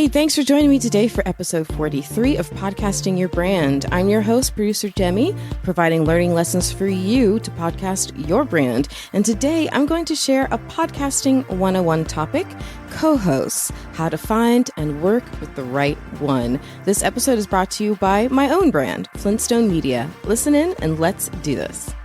Hey, thanks for joining me today for episode 43 of Podcasting Your Brand. I'm your host, producer Jaime, providing learning lessons for you to podcast your brand. And today I'm going to share a podcasting 101 topic, co-hosts, how to find and work with the right one. This episode is brought to you by my own brand, Flintstone Media. Listen in and let's do this.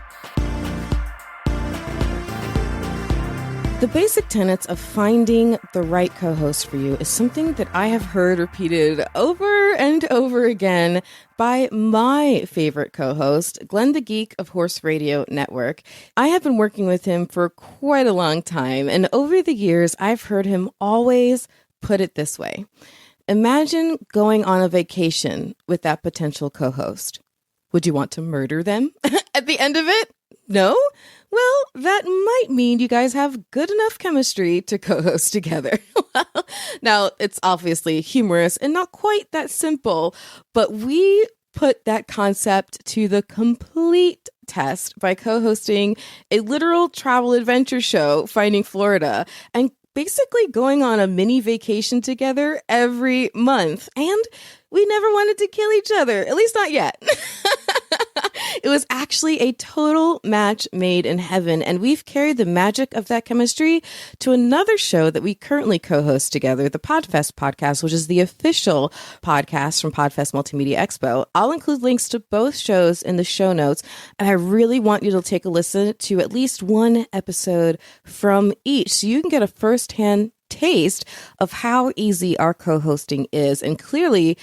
The basic tenets of finding the right co-host for you is something that I have heard repeated over and over again by my favorite co-host, Glenn the Geek of Horse Radio Network. I have been working with him for quite a long time, and over the years, I've heard him always put it this way. Imagine going on a vacation with that potential co-host. Would you want to murder them at the end of it? No? Well, that might mean you guys have good enough chemistry to co-host together. Now, it's obviously humorous and not quite that simple, but we put that concept to the complete test by co-hosting a literal travel adventure show, Finding Florida, and basically going on a mini vacation together every month. And we never wanted to kill each other, at least not yet. It was actually a total match made in heaven, and we've carried the magic of that chemistry to another show that we currently co-host together, the Podfest podcast, which is the official podcast from Podfest Multimedia Expo. I'll include links to both shows in the show notes, and I really want you to take a listen to at least one episode from each so you can get a firsthand taste of how easy our co-hosting is. And clearly,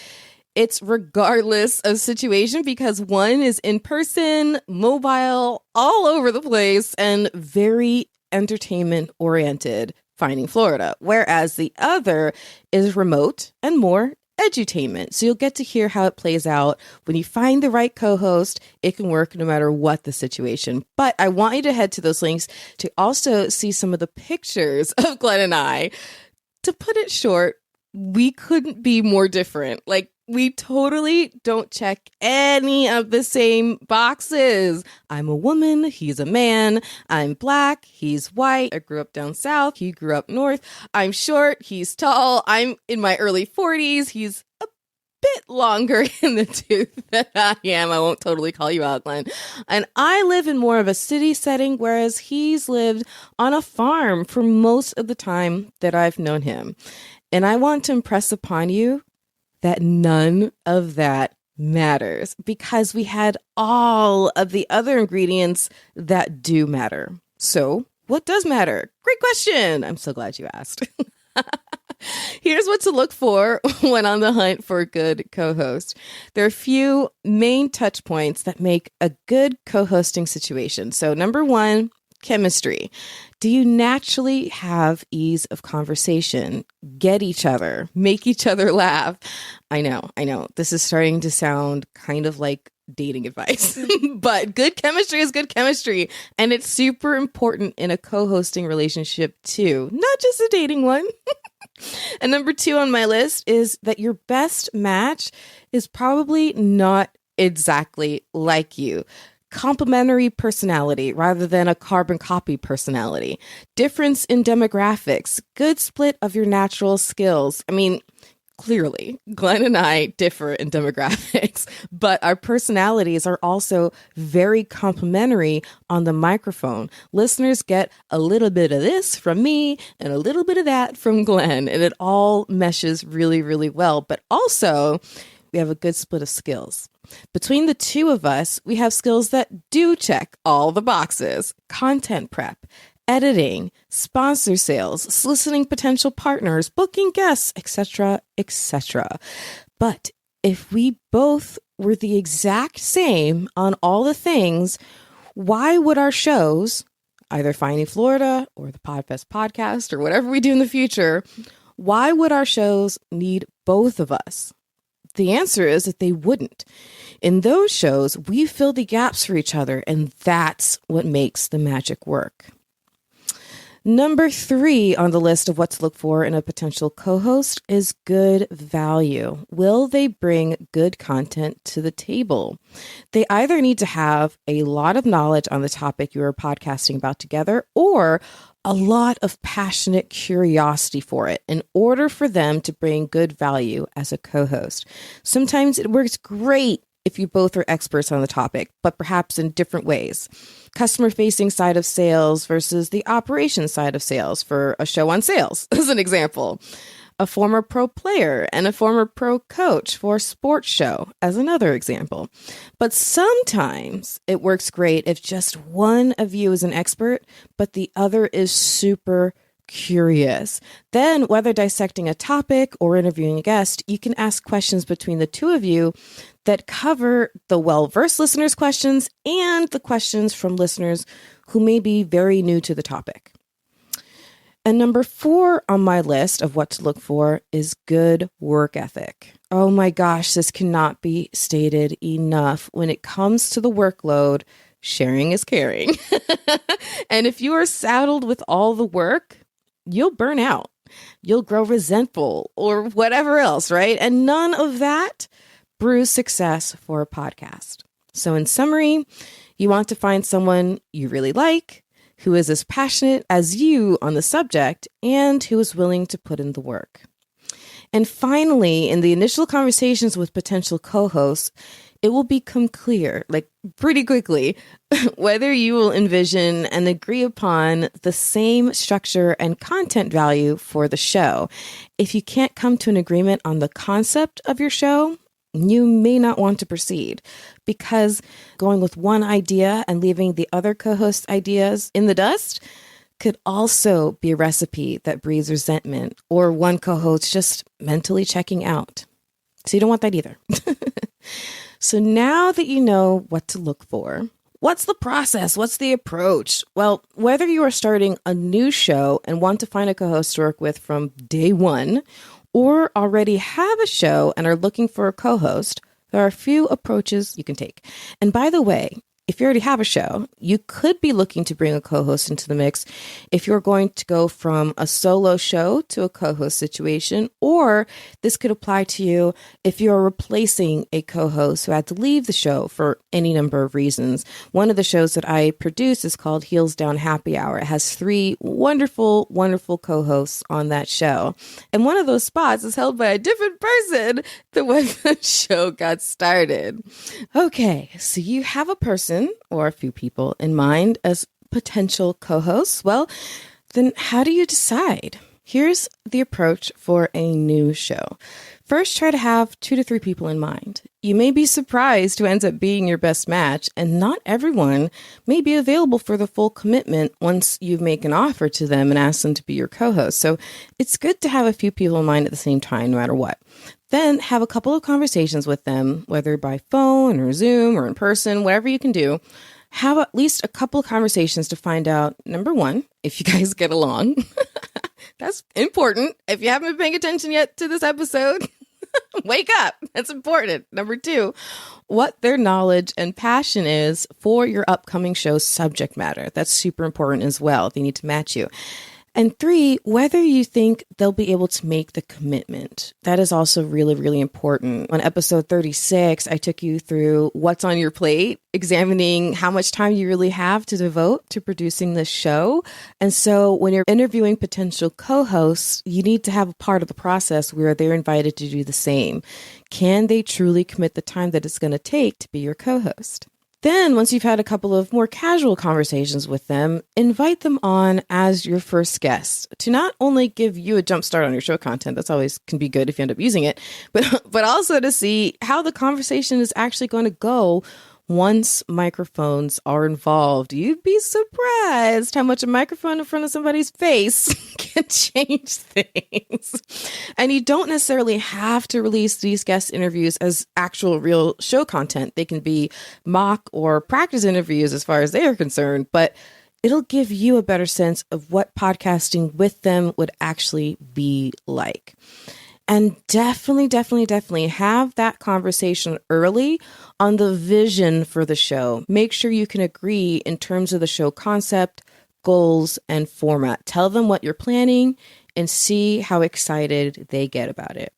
it's regardless of situation because one is in person, mobile, all over the place, and very entertainment oriented, Finding Florida, whereas the other is remote and more edutainment. So you'll get to hear how it plays out. When you find the right co-host, it can work no matter what the situation. But I want you to head to those links to also see some of the pictures of Glenn and I. To put it short, we couldn't be more different. We totally don't check any of the same boxes. I'm a woman, he's a man. I'm black, he's white. I grew up down south, he grew up north. I'm short, he's tall. I'm in my early 40s. He's a bit longer in the tooth than I am. I won't totally call you out, Glenn. And I live in more of a city setting, whereas he's lived on a farm for most of the time that I've known him. And I want to impress upon you that none of that matters because we had all of the other ingredients that do matter. So what does matter? Great question. I'm so glad you asked. Here's what to look for when on the hunt for a good co-host. There are a few main touch points that make a good co-hosting situation. So number one, chemistry. Do you naturally have ease of conversation? Get each other, make each other laugh. I know. This is starting to sound kind of like dating advice, but good chemistry is good chemistry. And it's super important in a co-hosting relationship too, not just a dating one. And number two on my list is that your best match is probably not exactly like you. Complementary personality rather than a carbon copy personality. Difference in demographics. Good split of your natural skills. I mean, clearly, Glenn and I differ in demographics, but our personalities are also very complementary on the microphone. Listeners get a little bit of this from me and a little bit of that from Glenn, and it all meshes really, really well. But also, we have a good split of skills. Between the two of us, we have skills that do check all the boxes: content prep, editing, sponsor sales, soliciting potential partners, booking guests, etc., etc. But if we both were the exact same on all the things, why would our shows, either Finding Florida or the Podfest podcast or whatever we do in the future, why would our shows need both of us? The answer is that they wouldn't. In those shows, we fill the gaps for each other, and that's what makes the magic work. Number 3 on the list of what to look for in a potential co-host is good value. Will they bring good content to the table? They either need to have a lot of knowledge on the topic you are podcasting about together, or a lot of passionate curiosity for it in order for them to bring good value as a co-host. Sometimes it works great if you both are experts on the topic, but perhaps in different ways. Customer-facing side of sales versus the operations side of sales for a show on sales, as an example. A former pro player and a former pro coach for a sports show, as another example. But sometimes it works great if just one of you is an expert, but the other is super curious. Then, whether dissecting a topic or interviewing a guest, you can ask questions between the two of you that cover the well-versed listeners' questions and the questions from listeners who may be very new to the topic. And number 4 on my list of what to look for is good work ethic. Oh my gosh, this cannot be stated enough. When it comes to the workload, sharing is caring. And if you are saddled with all the work, you'll burn out. You'll grow resentful or whatever else, right? And none of that brews success for a podcast. So in summary, you want to find someone you really like, who is as passionate as you on the subject, and who is willing to put in the work. And finally, in the initial conversations with potential co-hosts, it will become clear, like pretty quickly, whether you will envision and agree upon the same structure and content value for the show. If you can't come to an agreement on the concept of your show, you may not want to proceed, because going with one idea and leaving the other co-host ideas in the dust could also be a recipe that breeds resentment or one co-host just mentally checking out. So you don't want that either. So now that you know what to look for, what's the process? What's the approach? Well, whether you are starting a new show and want to find a co-host to work with from day one, or already have a show and are looking for a co-host, there are a few approaches you can take. And by the way, if you already have a show, you could be looking to bring a co-host into the mix if you're going to go from a solo show to a co-host situation, or this could apply to you if you're replacing a co-host who had to leave the show for any number of reasons. One of the shows that I produce is called Heels Down Happy Hour. It has 3 wonderful, wonderful co-hosts on that show. And one of those spots is held by a different person than when the show got started. Okay, so you have a person or a few people in mind as potential co-hosts. Well, then how do you decide? Here's the approach for a new show. First, try to have 2 to 3 people in mind. You may be surprised who ends up being your best match, and not everyone may be available for the full commitment once you make an offer to them and ask them to be your co-host. So it's good to have a few people in mind at the same time, no matter what. Then have a couple of conversations with them, whether by phone or Zoom or in person, whatever you can do. Have at least a couple of conversations to find out, number 1, if you guys get along. That's important. If you haven't been paying attention yet to this episode, wake up. That's important. Number 2, what their knowledge and passion is for your upcoming show's subject matter. That's super important as well. They need to match you. And 3, whether you think they'll be able to make the commitment. That is also really, really important. On episode 36, I took you through what's on your plate, examining how much time you really have to devote to producing this show. And so when you're interviewing potential co-hosts, you need to have a part of the process where they're invited to do the same. Can they truly commit the time that it's going to take to be your co-host? Then, once you've had a couple of more casual conversations with them, invite them on as your first guest to not only give you a jump start on your show content, that's always can be good if you end up using it, but also to see how the conversation is actually going to go once microphones are involved. You'd be surprised how much a microphone in front of somebody's face can change things. And you don't necessarily have to release these guest interviews as actual real show content. They can be mock or practice interviews as far as they are concerned, but it'll give you a better sense of what podcasting with them would actually be like. And definitely have that conversation early on the vision for the show. Make sure you can agree in terms of the show concept, goals, and format. Tell them what you're planning and see how excited they get about it.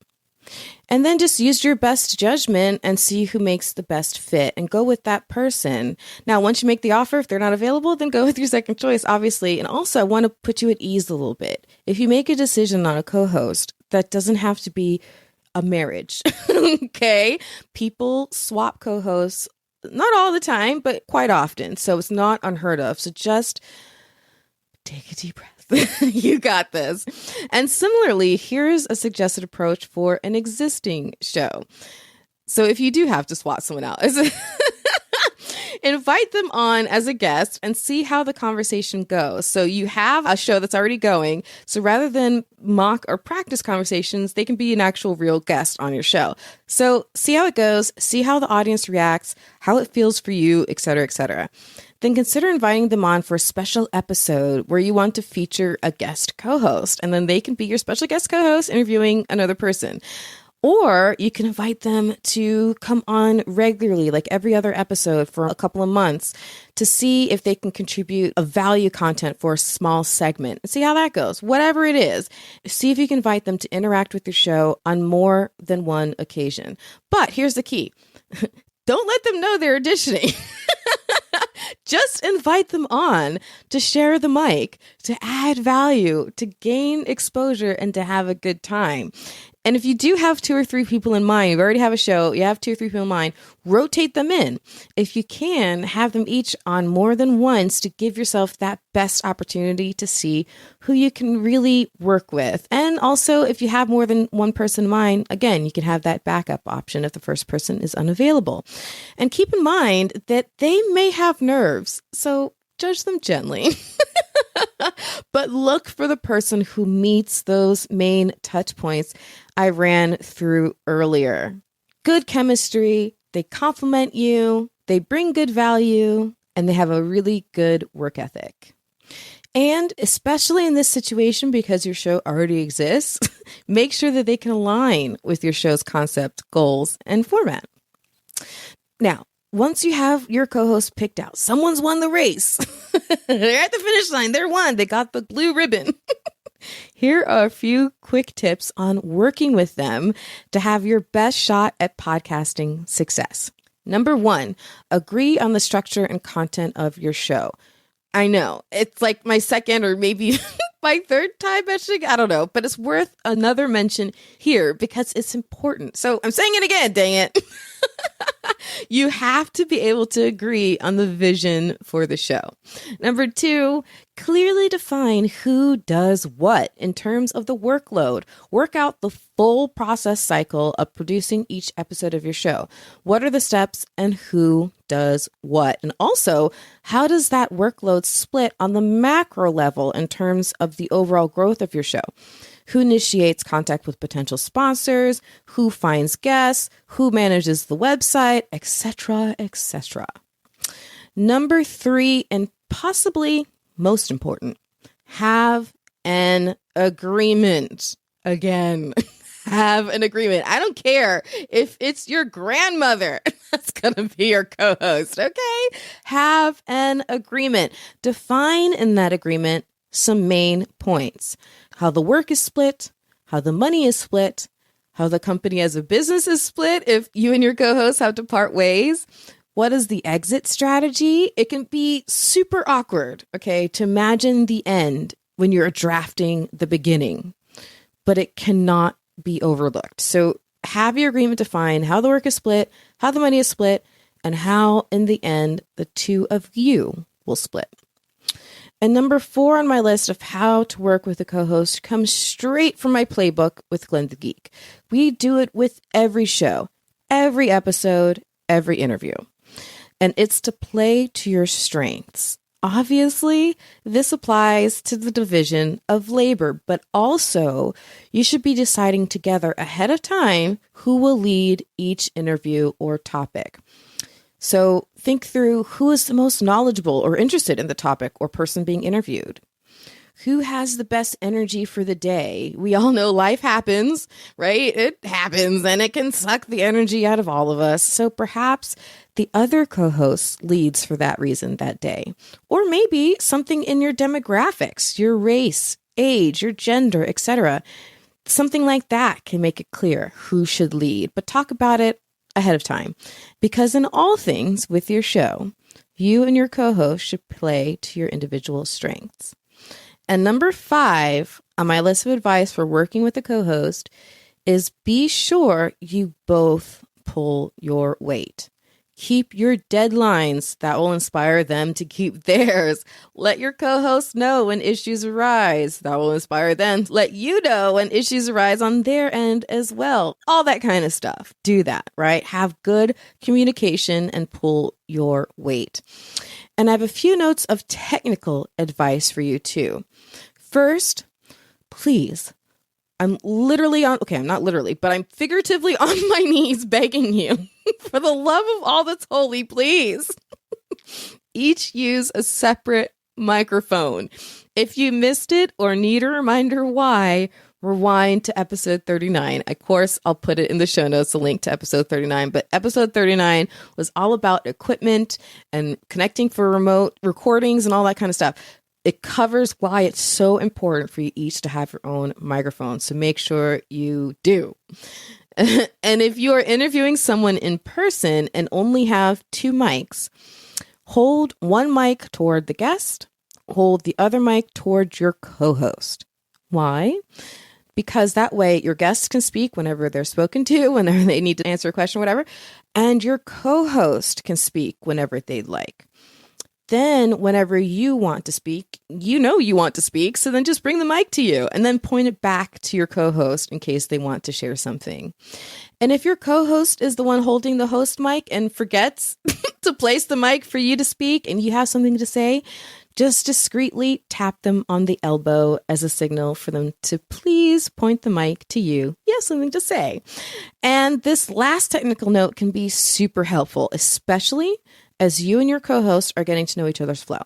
And then just use your best judgment and see who makes the best fit and go with that person. Now, once you make the offer, if they're not available, then go with your second choice, obviously. And also, I want to put you at ease a little bit. If you make a decision on a co-host, that doesn't have to be a marriage. Okay? People swap co-hosts, not all the time, but quite often. So it's not unheard of. So just take a deep breath. You got this. And similarly, here's a suggested approach for an existing show. So if you do have to swap someone out, invite them on as a guest and see how the conversation goes. So you have a show that's already going. So rather than mock or practice conversations, they can be an actual real guest on your show. So see how it goes, see how the audience reacts, how it feels for you, et cetera, et cetera. Then consider inviting them on for a special episode where you want to feature a guest co-host, and then they can be your special guest co-host interviewing another person. Or you can invite them to come on regularly, like every other episode for a couple of months, to see if they can contribute a value content for a small segment and see how that goes. Whatever it is, see if you can invite them to interact with your show on more than one occasion. But here's the key. Don't let them know they're auditioning. Just invite them on to share the mic, to add value, to gain exposure, and to have a good time. And if you do have 2 or 3 people in mind, you already have a show, you have 2 or 3 people in mind, rotate them in. If you can, have them each on more than once to give yourself that best opportunity to see who you can really work with. And also, if you have more than one person in mind, again, you can have that backup option if the first person is unavailable. And keep in mind that they may have nerves, so judge them gently. But look for the person who meets those main touch points I ran through earlier. Good chemistry, they compliment you, they bring good value, and they have a really good work ethic. And especially in this situation, because your show already exists, make sure that they can align with your show's concept, goals, and format. Now, once you have your co-host picked out, someone's won the race. They're at the finish line. They're won. They got the blue ribbon. Here are a few quick tips on working with them to have your best shot at podcasting success. Number 1, agree on the structure and content of your show. I know it's like my second or maybe my third time mentioning, I don't know, but it's worth another mention here because it's important. So I'm saying it again, dang it. You have to be able to agree on the vision for the show. Number 2, clearly define who does what in terms of the workload. Work out the full process cycle of producing each episode of your show. What are the steps and who does what? And also, how does that workload split on the macro level in terms of the overall growth of your show? Who initiates contact with potential sponsors, who finds guests, who manages the website, etc., etc. Number 3, and possibly most important, have an agreement. Again, have an agreement. I don't care if it's your grandmother that's going to be your co-host, okay? Have an agreement. Define in that agreement some main points. How the work is split, how the money is split, how the company as a business is split if you and your co-host have to part ways. What is the exit strategy? It can be super awkward, okay, to imagine the end when you're drafting the beginning, but it cannot be overlooked. So have your agreement define how the work is split, how the money is split, and how in the end the two of you will split. And number 4 on my list of how to work with a co-host comes straight from my playbook with Glenn the Geek. We do it with every show, every episode, every interview. And it's to play to your strengths. Obviously, this applies to the division of labor, but also you should be deciding together ahead of time who will lead each interview or topic. So think through who is the most knowledgeable or interested in the topic or person being interviewed. Who has the best energy for the day? We all know life happens, right? It happens and it can suck the energy out of all of us. So perhaps the other co-host leads for that reason that day. Or maybe something in your demographics, your race, age, your gender, etc. Something like that can make it clear who should lead, but talk about it ahead of time. Because in all things with your show, you and your co-host should play to your individual strengths. And number 5 on my list of advice for working with a co-host is be sure you both pull your weight. Keep your deadlines. That will inspire them to keep theirs. Let your co-host know when issues arise. That will inspire them to let you know when issues arise on their end as well. All that kind of stuff. Do that, right? Have good communication and pull your weight. And I have a few notes of technical advice for you too. First, please, I'm not literally, but I'm figuratively on my knees begging you, for the love of all that's holy, please, each use a separate microphone. If you missed it or need a reminder why, rewind to episode 39. Of course, I'll put it in the show notes, a link to episode 39, but episode 39 was all about equipment and connecting for remote recordings and all that kind of stuff. It covers why it's so important for you each to have your own microphone. So make sure you do. And if you are interviewing someone in person and only have 2 mics, hold one mic toward the guest, hold the other mic toward your co-host. Why? Because that way your guests can speak whenever they're spoken to, whenever they need to answer a question, whatever, and your co-host can speak whenever they'd like. Then whenever you want to speak, you know you want to speak, so then just bring the mic to you and then point it back to your co-host in case they want to share something. And if your co-host is the one holding the host mic and forgets to place the mic for you to speak and you have something to say, just discreetly tap them on the elbow as a signal for them to please point the mic to you. You have something to say. And this last technical note can be super helpful, especially as you and your co-host are getting to know each other's flow.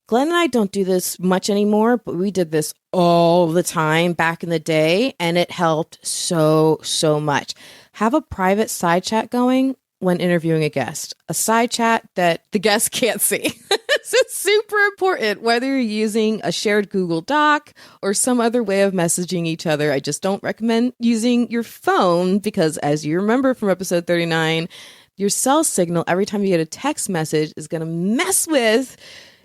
Glenn and I don't do this much anymore, but we did this all the time back in the day, and it helped so much. Have a private side chat going when interviewing a guest, a side chat that the guest can't see. It's super important, whether you're using a shared Google Doc or some other way of messaging each other. I just don't recommend using your phone because, as you remember from episode 39, your cell signal, every time you get a text message, is going to mess with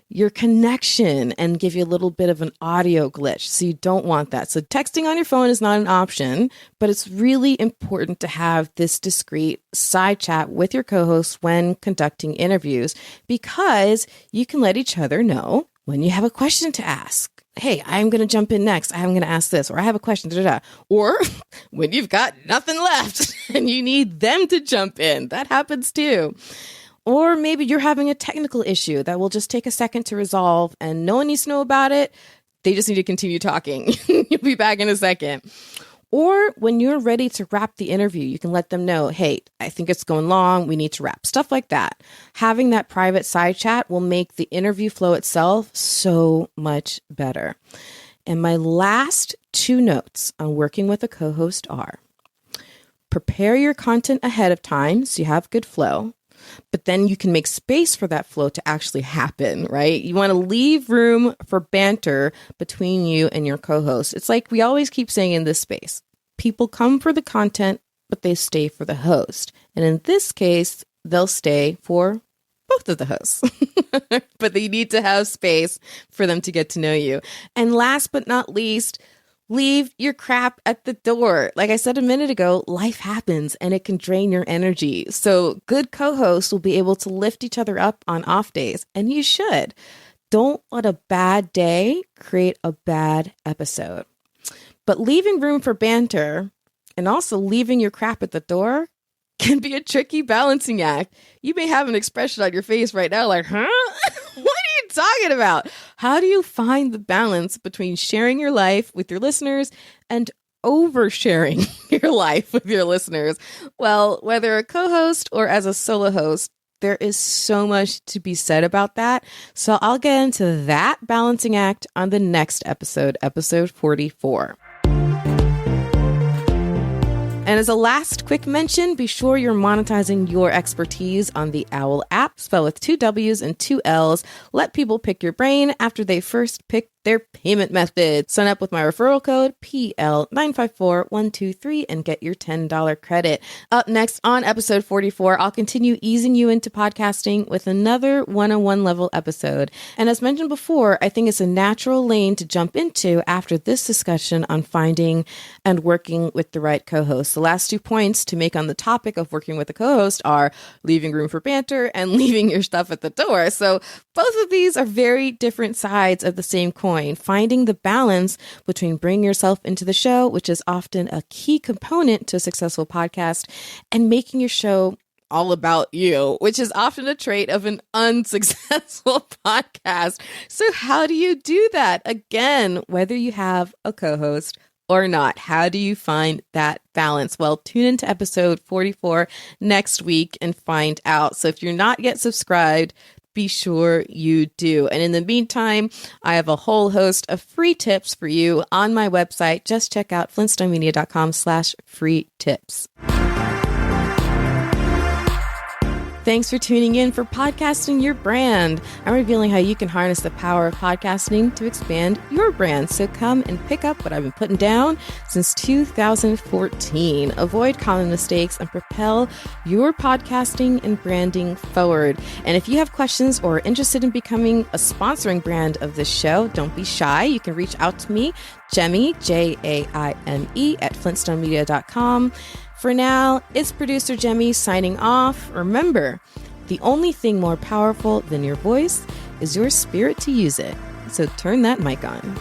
your connection and give you a little bit of an audio glitch. So you don't want that. So texting on your phone is not an option, but it's really important to have this discreet side chat with your co-host when conducting interviews, because you can let each other know when you have a question to ask. Hey, I'm going to jump in next. I'm going to ask this, or I have a question, Or when you've got nothing left and you need them to jump in. That happens too. Or maybe you're having a technical issue that will just take a second to resolve and no one needs to know about it. They just need to continue talking. You'll be back in a second. Or when you're ready to wrap the interview, you can let them know, hey, I think it's going long. We need to wrap. Stuff like that. Having that private side chat will make the interview flow itself so much better. And my last 2 notes on working with a co-host are: prepare your content ahead of time so you have good flow, but then you can make space for that flow to actually happen, right? You want to leave room for banter between you and your co-host. It's like we always keep saying in this space, people come for the content, but they stay for the host. And in this case, they'll stay for both of the hosts, but they need to have space for them to get to know you. And last but not least, leave your crap at the door. Like I said a minute ago, life happens and it can drain your energy. So good co-hosts will be able to lift each other up on off days, and you should. Don't let a bad day create a bad episode. But leaving room for banter and also leaving your crap at the door can be a tricky balancing act. You may have an expression on your face right now like, huh? What are you talking about? How do you find the balance between sharing your life with your listeners and oversharing your life with your listeners? Well, whether a co-host or as a solo host, there is so much to be said about that. So I'll get into that balancing act on the next episode, episode 44. And as a last quick mention, be sure you're monetizing your expertise on the OWL app, spelled with 2 W's and 2 L's. Let people pick your brain after they first pick their payment method. Sign up with my referral code PL954123 and get your $10 credit. Up next on episode 44, I'll continue easing you into podcasting with another 101 level episode. And as mentioned before, I think it's a natural lane to jump into after this discussion on finding and working with the right co-host. The last 2 points to make on the topic of working with a co-host are leaving room for banter and leaving your stuff at the door. So both of these are very different sides of the same coin. Finding the balance between bringing yourself into the show, which is often a key component to a successful podcast, and making your show all about you, which is often a trait of an unsuccessful podcast. So how do you do that? Again, whether you have a co-host or not, how do you find that balance? Well, tune into episode 44 next week and find out. So if you're not yet subscribed, be sure you do. And in the meantime, I have a whole host of free tips for you on my website. Just check out flintstonemedia.com/free tips. Thanks for tuning in for Podcasting Your Brand. I'm revealing how you can harness the power of podcasting to expand your brand. So come and pick up what I've been putting down since 2014. Avoid common mistakes and propel your podcasting and branding forward. And if you have questions or are interested in becoming a sponsoring brand of this show, don't be shy. You can reach out to me, Jaime, Jaime, at flintstonemedia.com. For now, it's producer Jaime signing off. Remember, the only thing more powerful than your voice is your spirit to use it. So turn that mic on.